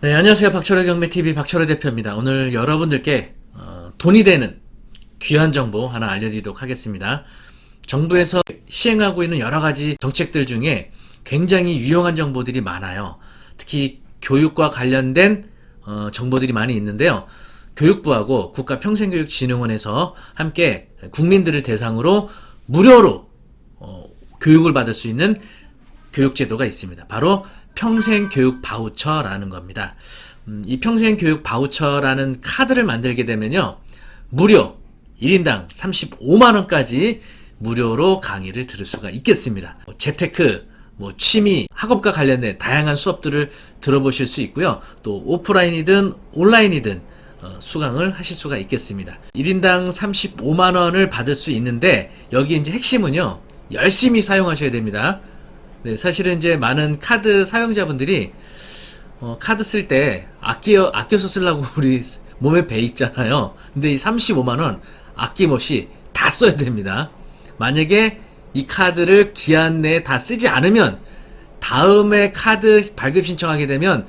네, 안녕하세요. 박철호 경매TV 박철호 대표입니다. 오늘 여러분들께 돈이 되는 귀한 정보 하나 알려드리도록 하겠습니다. 정부에서 시행하고 있는 여러 가지 정책들 중에 굉장히 유용한 정보들이 많아요. 특히 교육과 관련된 정보들이 많이 있는데요. 교육부하고 국가평생교육진흥원에서 함께 국민들을 대상으로 무료로 교육을 받을 수 있는 교육제도가 있습니다. 바로 평생교육 바우처라는 겁니다. 이 평생교육 바우처라는 카드를 만들게 되면요, 무료 1인당 35만원까지 무료로 강의를 들을 수가 있겠습니다. 재테크, 취미, 학업과 관련된 다양한 수업들을 들어보실 수 있고요. 또 오프라인이든 온라인이든 수강을 하실 수가 있겠습니다. 1인당 35만원을 받을 수 있는데, 여기 이제 핵심은요, 열심히 사용하셔야 됩니다. 네, 사실은 이제 많은 카드 사용자분들이 카드 쓸 때 아껴서 쓰려고 우리 몸에 배 있잖아요. 근데 이 35만원 아낌없이 다 써야 됩니다. 만약에 이 카드를 기한 내에 다 쓰지 않으면 다음에 카드 발급 신청하게 되면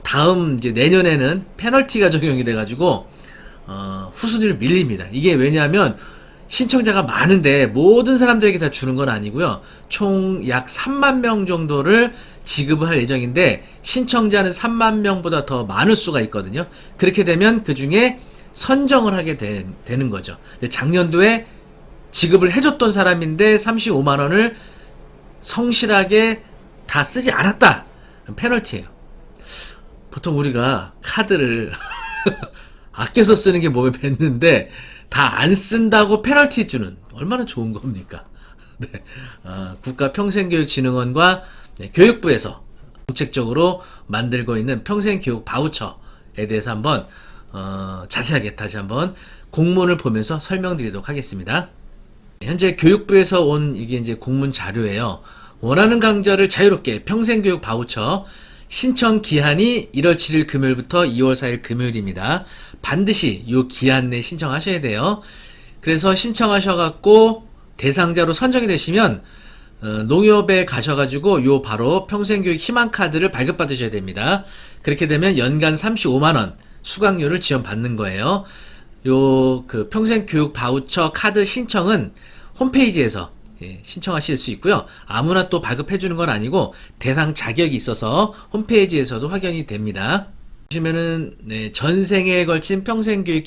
다음 이제 내년에는 페널티가 적용이 돼가지고 후순위로 밀립니다. 이게 왜냐하면 신청자가 많은데 모든 사람들에게 다 주는 건 아니고요. 총 약 3만 명 정도를 지급을 할 예정인데, 신청자는 3만 명보다 더 많을 수가 있거든요. 그렇게 되면 그 중에 선정을 하게 되는 거죠. 근데 작년도에 지급을 해줬던 사람인데 35만 원을 성실하게 다 쓰지 않았다, 페널티예요. 보통 우리가 카드를 아껴서 쓰는 게 몸에 뱉는데 다 안 쓴다고 페널티 주는, 얼마나 좋은 겁니까? 네. 국가평생교육진흥원과 교육부에서 정책적으로 만들고 있는 평생교육 바우처에 대해서 한번 자세하게 다시 한번 공문을 보면서 설명드리도록 하겠습니다. 현재 교육부에서 온 이게 이제 공문 자료예요. 원하는 강좌를 자유롭게 평생교육 바우처 신청 기한이 1월 7일 금요일부터 2월 4일 금요일입니다. 반드시 요 기한 내에 신청하셔야 돼요. 그래서 신청하셔갖고 대상자로 선정이 되시면 농협에 가셔가지고 요 바로 평생교육 희망카드를 발급받으셔야 됩니다. 그렇게 되면 연간 35만원 수강료를 지원받는 거예요. 요 그 평생교육 바우처 카드 신청은 홈페이지에서 신청하실 수 있고요. 아무나 또 발급해주는 건 아니고 대상 자격이 있어서 홈페이지에서도 확인이 됩니다. 보시면은 전생에 걸친 평생교육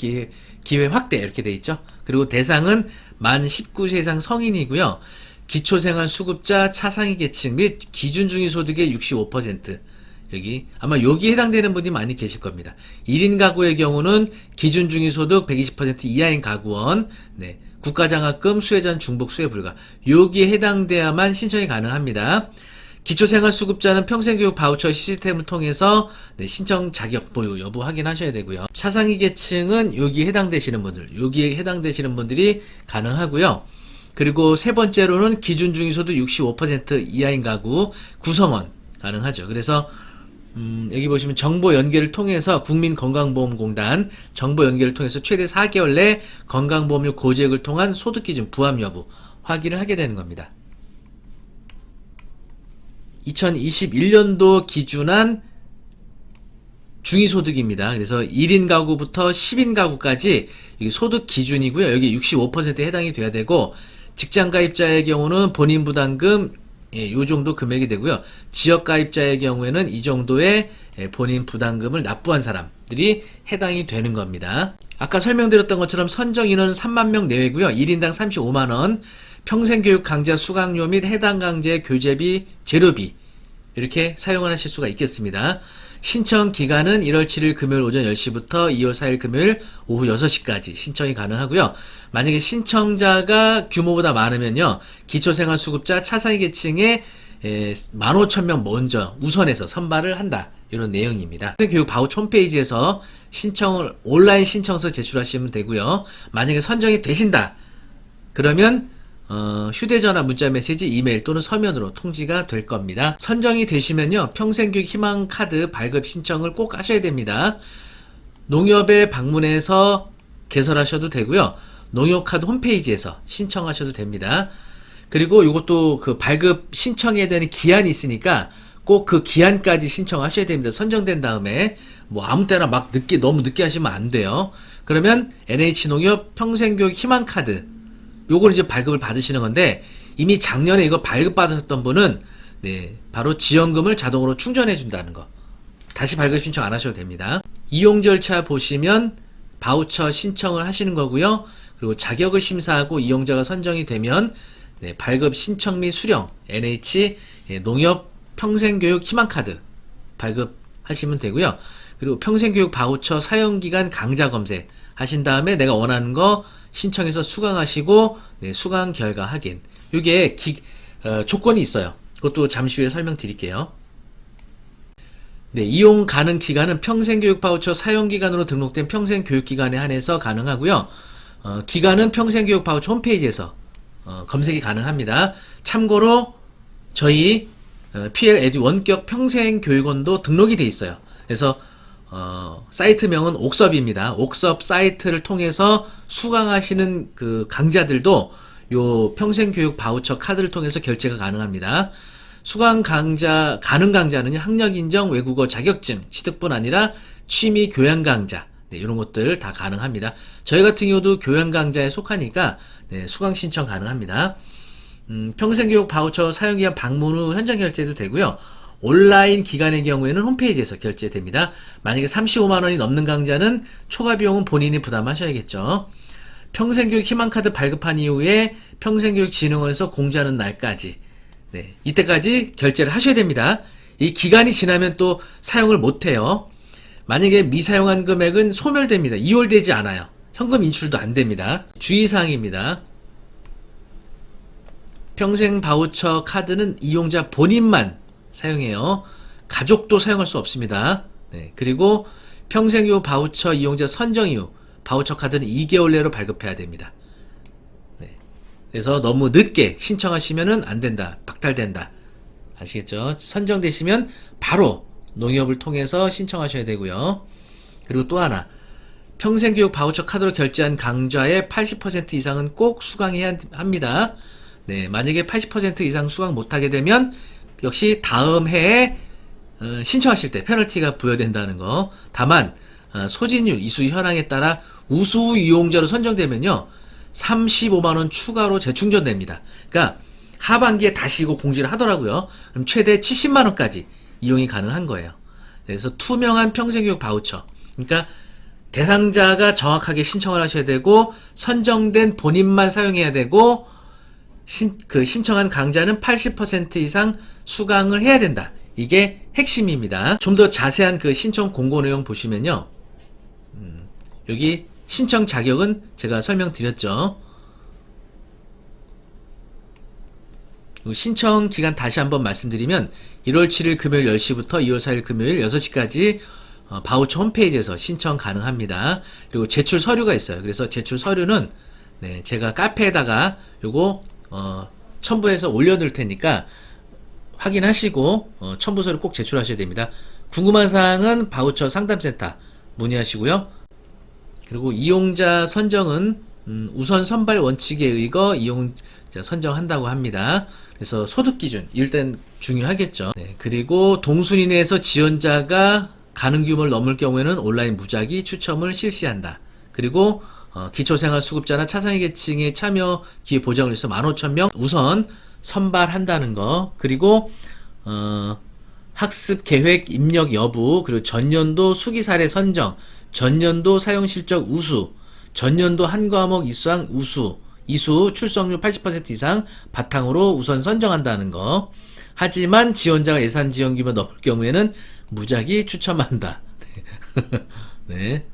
기회 확대 이렇게 돼 있죠. 그리고 대상은 만 19세 이상 성인이고요. 기초생활수급자, 차상위 계층 및 기준중위소득의 65%, 여기 해당되는 분이 많이 계실 겁니다. 1인 가구의 경우는 기준중위소득 120% 이하인 가구원, 국가장학금, 수혜전, 중복, 수혜 불가, 여기에 해당돼야만 신청이 가능합니다. 기초생활수급자는 평생교육 바우처 시스템을 통해서 신청 자격 보유 여부 확인하셔야 되고요. 차상위 계층은 여기에 해당되시는 분들이 가능하고요. 그리고 세 번째로는 기준중위소득 65% 이하인 가구 구성원 가능하죠. 그래서 여기 보시면 정보 연계를 통해서 국민건강보험공단 정보 연계를 통해서 최대 4개월 내 건강보험료 고지액을 통한 소득기준 부합 여부 확인을 하게 되는 겁니다. 2021년도 기준한 중위소득입니다. 그래서 1인 가구부터 10인 가구까지 소득 기준이고요. 여기 65%에 해당이 돼야 되고, 직장가입자의 경우는 본인 부담금 요 정도 금액이 되고요. 지역가입자의 경우에는 이 정도의 본인 부담금을 납부한 사람들이 해당이 되는 겁니다. 아까 설명드렸던 것처럼 선정 인원은 3만 명 내외고요. 1인당 35만원, 평생교육 강좌 수강료 및 해당 강좌의 교재비, 재료비 이렇게 사용을 하실 수가 있겠습니다. 신청 기간은 1월 7일 금요일 오전 10시부터 2월 4일 금요일 오후 6시까지 신청이 가능하고요. 만약에 신청자가 규모보다 많으면요, 기초생활수급자 차상위 계층에 15,000명 먼저 우선해서 선발을 한다, 이런 내용입니다. 교육 바우처 홈페이지에서 온라인 신청서 제출하시면 되고요. 만약에 선정이 되신다 그러면 휴대전화, 문자메시지, 이메일 또는 서면으로 통지가 될 겁니다. 선정이 되시면요, 평생교육 희망카드 발급 신청을 꼭 하셔야 됩니다. 농협에 방문해서 개설하셔도 되고요. 농협카드 홈페이지에서 신청하셔도 됩니다. 그리고 이것도 그 발급 신청에 대한 기한이 있으니까 꼭 그 기한까지 신청하셔야 됩니다. 선정된 다음에 뭐 아무 때나 막 너무 늦게 하시면 안 돼요. 그러면 NH농협 평생교육 희망카드 요걸 이제 발급을 받으시는 건데, 이미 작년에 이거 발급받으셨던 분은 네, 바로 지원금을 자동으로 충전해 준다는 거. 다시 발급 신청 안 하셔도 됩니다. 이용 절차 보시면 바우처 신청을 하시는 거고요. 그리고 자격을 심사하고 이용자가 선정이 되면 네, 발급 신청 및 수령 NH 농협 평생교육 희망카드 발급하시면 되고요. 그리고 평생교육 바우처 사용기간 강자 검색 하신 다음에 내가 원하는 거 신청해서 수강하시고 네, 수강 결과 확인. 이게 조건이 있어요. 그것도 잠시 후에 설명드릴게요. 네, 이용 가능 기간은 평생교육 바우처 사용기간으로 등록된 평생교육기간에 한해서 가능하고요. 기간은 평생교육 바우처 홈페이지에서 검색이 가능합니다. 참고로 저희 PL 에듀 원격 평생교육원도 등록이 돼 있어요. 그래서 사이트명은 옥섭입니다. 옥섭 사이트를 통해서 수강하시는 그 강자들도 요 평생교육 바우처 카드를 통해서 결제가 가능합니다. 수강 가능 강자는 학력 인정, 외국어 자격증, 취득뿐 아니라 취미 교양 강자, 네, 이런 것들 다 가능합니다. 저희 같은 경우도 교양 강자에 속하니까 네, 수강 신청 가능합니다. 평생교육 바우처 사용기한 방문 후 현장 결제도 되고요. 온라인 기간의 경우에는 홈페이지에서 결제됩니다. 만약에 35만 원이 넘는 강자는 초과 비용은 본인이 부담하셔야겠죠. 평생교육 희망카드 발급한 이후에 평생교육진흥원에서 공지하는 날까지 네, 이때까지 결제를 하셔야 됩니다. 이 기간이 지나면 또 사용을 못해요. 만약에 미사용한 금액은 소멸됩니다. 이월되지 않아요. 현금 인출도 안 됩니다. 주의사항입니다. 평생 바우처 카드는 이용자 본인만 사용해요. 가족도 사용할 수 없습니다. 네, 그리고 평생교육 바우처 이용자 선정 이후 바우처 카드는 2개월 내로 발급해야 됩니다. 네, 그래서 너무 늦게 신청하시면 안 된다. 박탈된다. 아시겠죠? 선정되시면 바로 농협을 통해서 신청하셔야 되고요. 그리고 또 하나, 평생교육 바우처 카드로 결제한 강좌의 80% 이상은 꼭 수강해야 합니다. 네, 만약에 80% 이상 수강 못하게 되면 역시 다음 해에 신청하실 때 페널티가 부여된다는 거. 다만 소진율, 이수 현황에 따라 우수 이용자로 선정되면요 35만원 추가로 재충전됩니다. 그러니까 하반기에 다시 이거 공지를 하더라고요. 그럼 최대 70만원까지 이용이 가능한 거예요. 그래서 투명한 평생교육 바우처, 그러니까 대상자가 정확하게 신청을 하셔야 되고 선정된 본인만 사용해야 되고 신청한 강좌는 80% 이상 수강을 해야 된다. 이게 핵심입니다. 좀 더 자세한 그 신청 공고 내용 보시면요. 여기 신청 자격은 제가 설명드렸죠. 신청 기간 다시 한번 말씀드리면 1월 7일 금요일 10시부터 2월 4일 금요일 6시까지 바우처 홈페이지에서 신청 가능합니다. 그리고 제출 서류가 있어요. 그래서 제출 서류는 네, 제가 카페에다가 요거 첨부해서 올려놓을 테니까 확인하시고 첨부 서류 꼭 제출하셔야 됩니다. 궁금한 사항은 바우처 상담센터 문의하시고요. 그리고 이용자 선정은 우선 선발 원칙에 의거 이용자 선정한다고 합니다. 그래서 소득 기준 일단 중요하겠죠. 네, 그리고 동순위 내에서 지원자가 가능 규모를 넘을 경우에는 온라인 무작위 추첨을 실시한다. 그리고 기초생활수급자나 차상위 계층의 참여 기회 보장을 위해서 15,000명 우선 선발한다는 거. 그리고 학습 계획 입력 여부, 그리고 전년도 수기 사례 선정, 전년도 사용 실적 우수, 전년도 한 과목 이상 이수 출석률 80% 이상 바탕으로 우선 선정한다는 거. 하지만 지원자가 예산 지원 규모 넘을 경우에는 무작위 추첨한다. 네.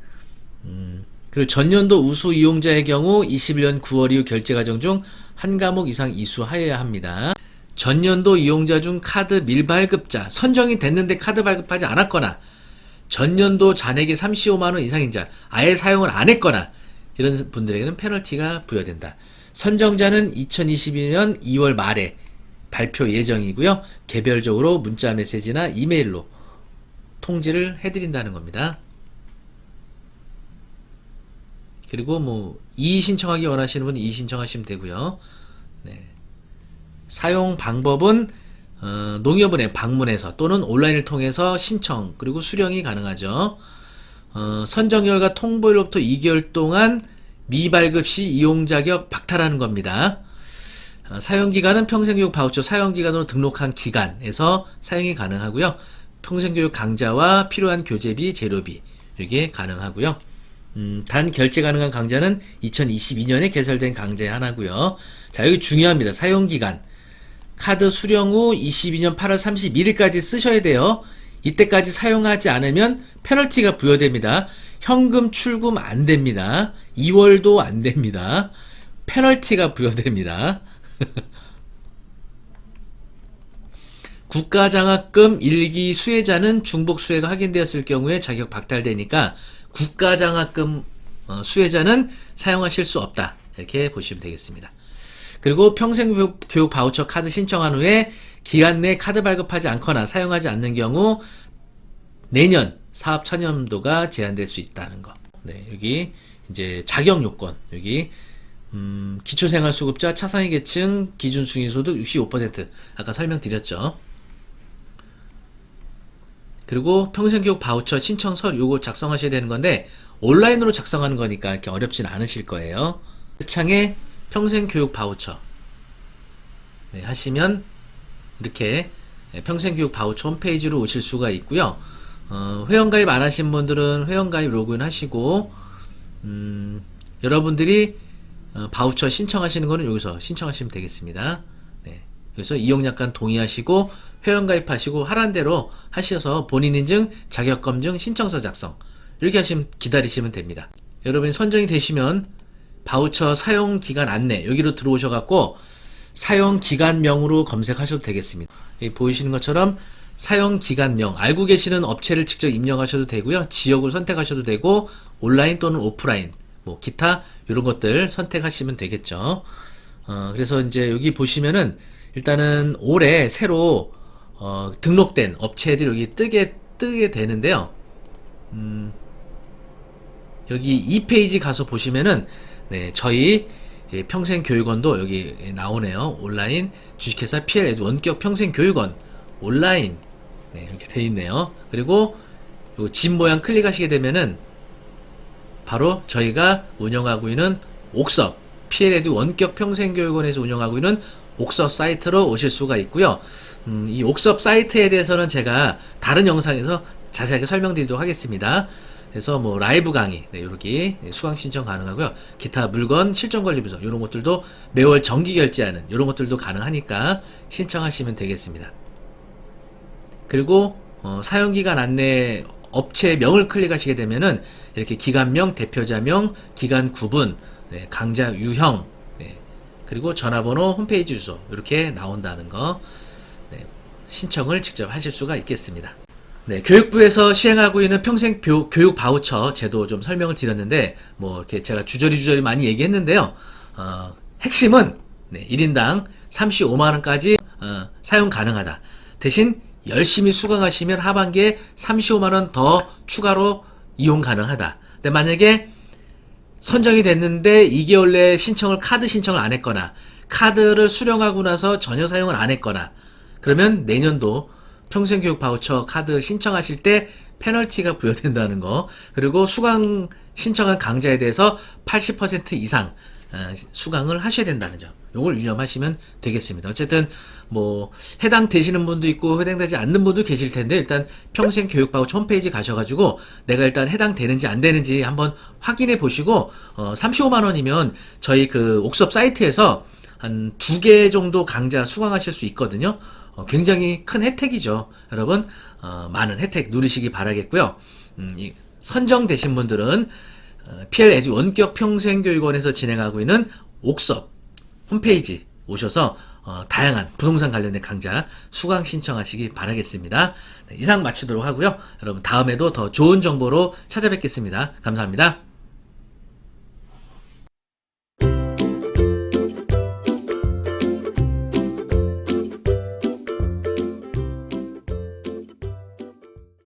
그리고 전년도 우수 이용자의 경우 21년 9월 이후 결제 과정 중 한 과목 이상 이수하여야 합니다. 전년도 이용자 중 카드 밀발급자, 선정이 됐는데 카드 발급하지 않았거나 전년도 잔액이 35만원 이상인자, 아예 사용을 안 했거나 이런 분들에게는 페널티가 부여된다. 선정자는 2022년 2월 말에 발표 예정이고요. 개별적으로 문자 메시지나 이메일로 통지를 해드린다는 겁니다. 그리고 뭐 이의 신청하기 원하시는 분은 이의 신청하시면 되고요. 네. 사용 방법은 농협은행 방문해서 또는 온라인을 통해서 신청 그리고 수령이 가능하죠. 선정일과 통보일로부터 2개월 동안 미발급 시 이용자격 박탈하는 겁니다. 사용기간은 평생교육 바우처 사용기간으로 등록한 기간에서 사용이 가능하고요. 평생교육 강좌와 필요한 교재비, 재료비 이게 가능하고요. 단 결제 가능한 강좌는 2022년에 개설된 강좌의 하나고요. 자, 여기 중요합니다. 사용기간. 카드 수령 후 22년 8월 31일까지 쓰셔야 돼요. 이때까지 사용하지 않으면 페널티가 부여됩니다. 현금 출금 안 됩니다. 2월도 안 됩니다. 페널티가 부여됩니다. 국가장학금 1기 수혜자는 중복 수혜가 확인되었을 경우에 자격 박탈되니까 국가장학금 수혜자는 사용하실 수 없다. 이렇게 보시면 되겠습니다. 그리고 평생교육 바우처 카드 신청한 후에 기간 내 카드 발급하지 않거나 사용하지 않는 경우 내년 사업 참여도가 제한될 수 있다는 거. 네, 여기 이제 자격 요건 여기 기초생활수급자 차상위 계층 기준 중위소득 65% 아까 설명드렸죠. 그리고 평생교육 바우처 신청 서류 요거 작성하셔야 되는 건데 온라인으로 작성하는 거니까 이렇게 어렵진 않으실 거예요. 그 창에 평생교육 바우처 네, 하시면 이렇게 평생교육 바우처 홈페이지로 오실 수가 있고요. 회원가입 안 하신 분들은 회원가입 로그인 하시고 여러분들이 바우처 신청하시는 거는 여기서 신청하시면 되겠습니다. 네, 여기서 이용약관 동의하시고 회원가입하시고 하란 대로 하셔서 본인인증, 자격검증, 신청서 작성 이렇게 하시면 기다리시면 됩니다. 여러분이 선정이 되시면 바우처 사용기간 안내 여기로 들어오셔갖고 사용기간명으로 검색하셔도 되겠습니다. 여기 보이시는 것처럼 사용기간명 알고 계시는 업체를 직접 입력하셔도 되고요. 지역을 선택하셔도 되고 온라인 또는 오프라인 뭐 기타 이런 것들 선택하시면 되겠죠. 그래서 이제 여기 보시면은 일단은 올해 새로 등록된 업체들이 여기 뜨게 되는데요. 여기 2페이지 가서 보시면은 네, 저희 평생교육원도 여기 나오네요. 온라인 주식회사 PL 원격 평생교육원 온라인 네, 이렇게 돼 있네요. 그리고 요 집 모양 클릭하시게 되면은 바로 저희가 운영하고 있는 옥섭 PL에듀 원격 평생교육원에서 운영하고 있는 옥섭 사이트로 오실 수가 있고요. 이 옥섭 사이트에 대해서는 제가 다른 영상에서 자세하게 설명드리도록 하겠습니다. 그래서 뭐 라이브 강의 네, 이렇게 수강 신청 가능하고요. 기타 물건 실전 관리부서 이런 것들도 매월 정기 결제하는 이런 것들도 가능하니까 신청하시면 되겠습니다. 그리고 사용기간 안내 업체명을 클릭하시게 되면은 이렇게 기간명, 대표자명, 기간 구분, 네, 강좌 유형, 네, 그리고 전화번호, 홈페이지 주소 이렇게 나온다는 거 네, 신청을 직접 하실 수가 있겠습니다. 네, 교육부에서 시행하고 있는 평생 교육 바우처 제도 좀 설명을 드렸는데 뭐 이렇게 제가 주저리 많이 얘기했는데요. 핵심은 네, 1인당 35만원까지 사용 가능하다. 대신 열심히 수강하시면 하반기에 35만원 더 추가로 이용 가능하다. 근데 만약에 선정이 됐는데 2개월 내에 카드 신청을 안 했거나 카드를 수령하고 나서 전혀 사용을 안 했거나 그러면 내년도 평생교육 바우처 카드 신청하실 때 페널티가 부여된다는 거 그리고 수강 신청한 강좌에 대해서 80% 이상 수강을 하셔야 된다는 점 요걸 유념하시면 되겠습니다. 어쨌든 뭐 해당되시는 분도 있고 해당되지 않는 분도 계실 텐데 일단 평생교육 바우처 홈페이지 가셔가지고 내가 일단 해당되는지 안 되는지 한번 확인해 보시고 35만원이면 저희 그 옥섭 사이트에서 한 2개 정도 강좌 수강하실 수 있거든요. 굉장히 큰 혜택이죠. 여러분 많은 혜택 누리시기 바라겠고요. 선정되신 분들은 PL에듀 원격 평생교육원에서 진행하고 있는 옥섭 홈페이지 오셔서 다양한 부동산 관련된 강좌 수강 신청하시기 바라겠습니다. 네, 이상 마치도록 하고요. 여러분 다음에도 더 좋은 정보로 찾아뵙겠습니다. 감사합니다.